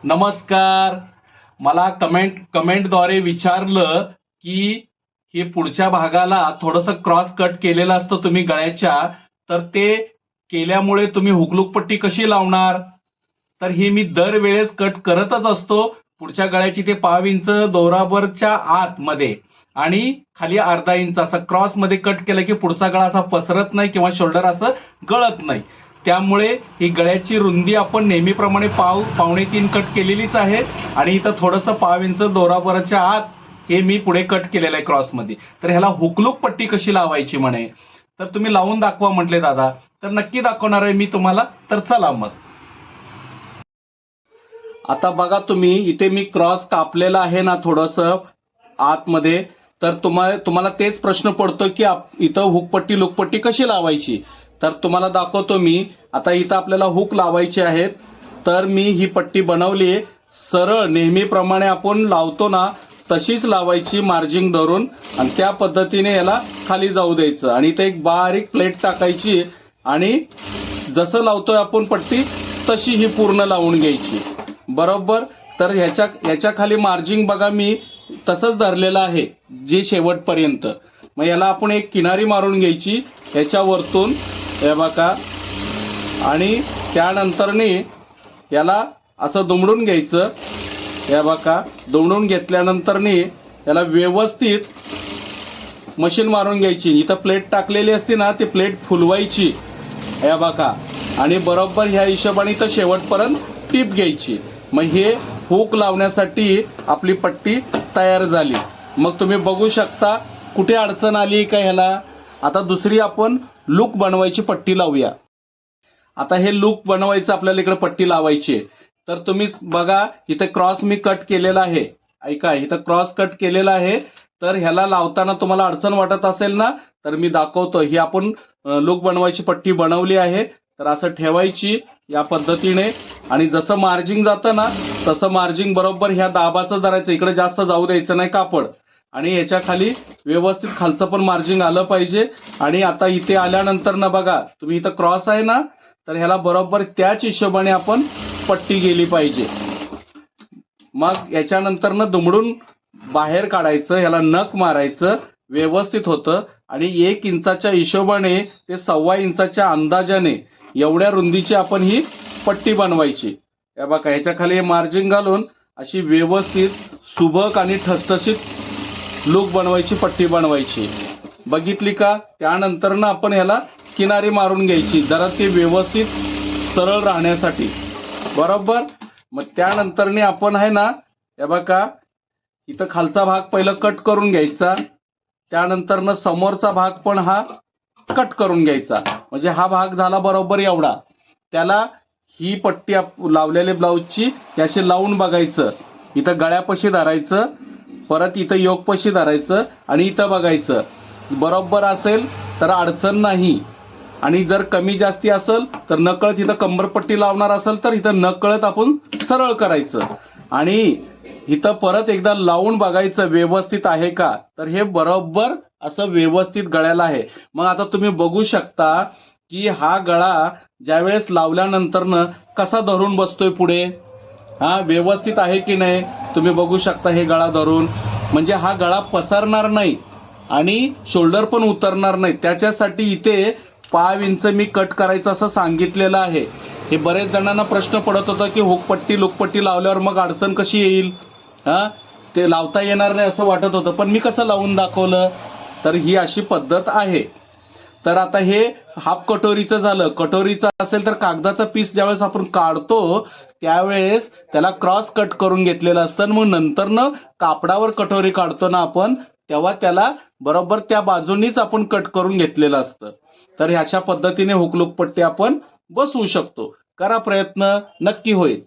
नमस्कार. मला कमेंटद्वारे विचारलं की हे पुढच्या भागाला थोडंसं क्रॉस कट केलेलं असतं तुम्ही गळ्याच्या, तर ते केल्यामुळे तुम्ही हुकलूक पट्टी कशी लावणार? तर हे मी दरवेळेस कट करतच असतो. पुढच्या गळ्याची ते 5 इंच दोरावरच्या आतमध्ये आणि खाली अर्धा इंच असं क्रॉस मध्ये कट केलं की पुढचा गळा असा पसरत नाही किंवा शोल्डर असं गळत नाही. त्यामुळे ही गळ्याची रुंदी आपण नेहमीप्रमाणे 1.5 कट केलेलीच आहे आणि इथं थोडंसं 5 इंच दोरावरच्या आत हे मी पुढे कट केलेलं आहे क्रॉसमध्ये. तर ह्याला हुकलूक पट्टी कशी लावायची म्हणे, तर तुम्ही लावून दाखवा म्हटले दादा. तर नक्की दाखवणार आहे मी तुम्हाला. तर चला मग. आता बघा तुम्ही इथे मी क्रॉस कापलेला आहे ना थोडंसं आतमध्ये. तर तुम्हाला तेच प्रश्न पडतो की इथं हुकपट्टी लुकपट्टी कशी लावायची. तर तुम्हाला दाखवतो मी. आता इथं आपल्याला हुक लावायचे आहेत. तर मी ही पट्टी बनवली सरळ नेहमीप्रमाणे आपण लावतो ना तशीच लावायची मार्जिंग धरून आणि त्या पद्धतीने याला खाली जाऊ द्यायचं आणि इथे एक बारीक प्लेट टाकायची आणि जसं लावतोय आपण पट्टी तशी ही पूर्ण लावून घ्यायची. बरोबर. तर ह्याच्या खाली मार्जिंग बघा मी तसंच धरलेलं आहे जे शेवटपर्यंत. मग याला आपण एक किनारी मारून घ्यायची याच्यावरतून, हे बघा, आणि त्यानंतरने याला असं दुमडून घ्यायचं. हे बघा, दुमडून घेतल्यानंतरने याला व्यवस्थित मशीन मारून घ्यायची. इथं प्लेट टाकलेली असते ना ती प्लेट फुलवायची, हे बघा, आणि बरोबर ह्या हिशोबाने तर शेवटपर्यंत टीप घ्यायची. मग हे हुक लावण्यासाठी आपली पट्टी तयार झाली. मग तुम्ही बघू शकता कुठे अडचण आली का ह्याला. आता दुसरी आपण लूक बनवायची पट्टी लावूया. आता हे लूक बनवायचं आपल्याला इकडे पट्टी लावायची. तर तुम्ही बघा इथे क्रॉस मी कट केलेला आहे. ऐका, इथं क्रॉस कट केलेला आहे. तर ह्याला लावताना तुम्हाला अडचण वाटत असेल ना, तर मी दाखवतो. ही आपण लूक बनवायची पट्टी बनवली आहे. तर असं ठेवायची या पद्धतीने आणि जसं मार्जिंग जातं ना तसं मार्जिंग बरोबर ह्या दाबाचं धरायचं. इकडे जास्त जाऊ द्यायचं नाही कापड. आणि याच्या खाली व्यवस्थित खालचं पण मार्जिंग आलं पाहिजे. आणि आता इथे आल्यानंतर ना बघा तुम्ही इथं क्रॉस आहे ना, तर ह्याला बरोबर त्याच हिशोबाने आपण पट्टी गेली पाहिजे. मग याच्यानंतर ना दुमडून बाहेर काढायचं, ह्याला नख मारायचं, व्यवस्थित होतं. आणि 1 इंचाच्या हिशोबाने ते 1.25 इंचाच्या अंदाजाने एवढ्या रुंदीची आपण ही पट्टी बनवायची. हे बघा, ह्याच्या खाली हे मार्जिंग घालून अशी व्यवस्थित सुबक आणि ठसठशीत लूक बनवायची पट्टी बनवायची. बघितली का. त्यानंतर ना आपण ह्याला किनारी मारून घ्यायची जरा ते व्यवस्थित सरळ राहण्यासाठी. बरोबर. मग त्यानंतरने आपण आहे ना, हे बघा, इथं खालचा भाग पहिला कट करून घ्यायचा. त्यानंतर ना समोरचा भाग पण हा कट करून घ्यायचा. म्हणजे हा भाग झाला बरोबर एवढा. त्याला ही पट्टी लावलेली ब्लाऊजची याशी लावून बघायचं. इथं गळ्यापाशी धरायचं, परत इथं योकपाशी धरायचं आणि इथं बघायचं. बरोबर असेल तर अडचण नाही. आणि जर कमी जास्ती असेल तर नकळत इथं कंबरपट्टी लावणार असेल तर इथं नकळत आपण सरळ करायचं आणि इथं परत एकदा लावून बघायचं व्यवस्थित आहे का. तर हे बरोबर असं व्यवस्थित गळ्याला आहे. मग आता तुम्ही बघू शकता की हा गळा ज्यावेळेस लावल्यानंतरनं कसा धरून बसतोय पुढे. हा व्यवस्थित आहे की नाही तुम्ही बघू शकता. हे गळा धरून म्हणजे हा गळा पसरणार नाही आणि शोल्डर पण उतरणार नाही. त्याच्यासाठी इथे 5 इंच मी कट करायचं असं सांगितलेलं आहे. हे बरेच जणांना प्रश्न पडत होता की हुकपट्टी लुकपट्टी लावल्यावर मग अडचण कशी येईल, ते लावता येणार नाही असं वाटत होतं. पण मी कसं लावून दाखवलं. तर ही अशी पद्धत आहे. तर आता हे हाफ कटोरीचं झालं. कटोरीचं असेल तर कागदाचा पीस ज्यावेळेस आपण काढतो त्यावेळेस त्याला क्रॉस कट करून घेतलेलं असतं. मग नंतरनं कापडावर कटोरी काढतो ना आपण तेव्हा त्याला बरोबर त्या बाजूनीच आपण कट करून घेतलेलं असतं. तर ह्याच्या पद्धतीने हुकलूक पट्टी आपण बसवू शकतो. करा प्रयत्न, नक्की होईल.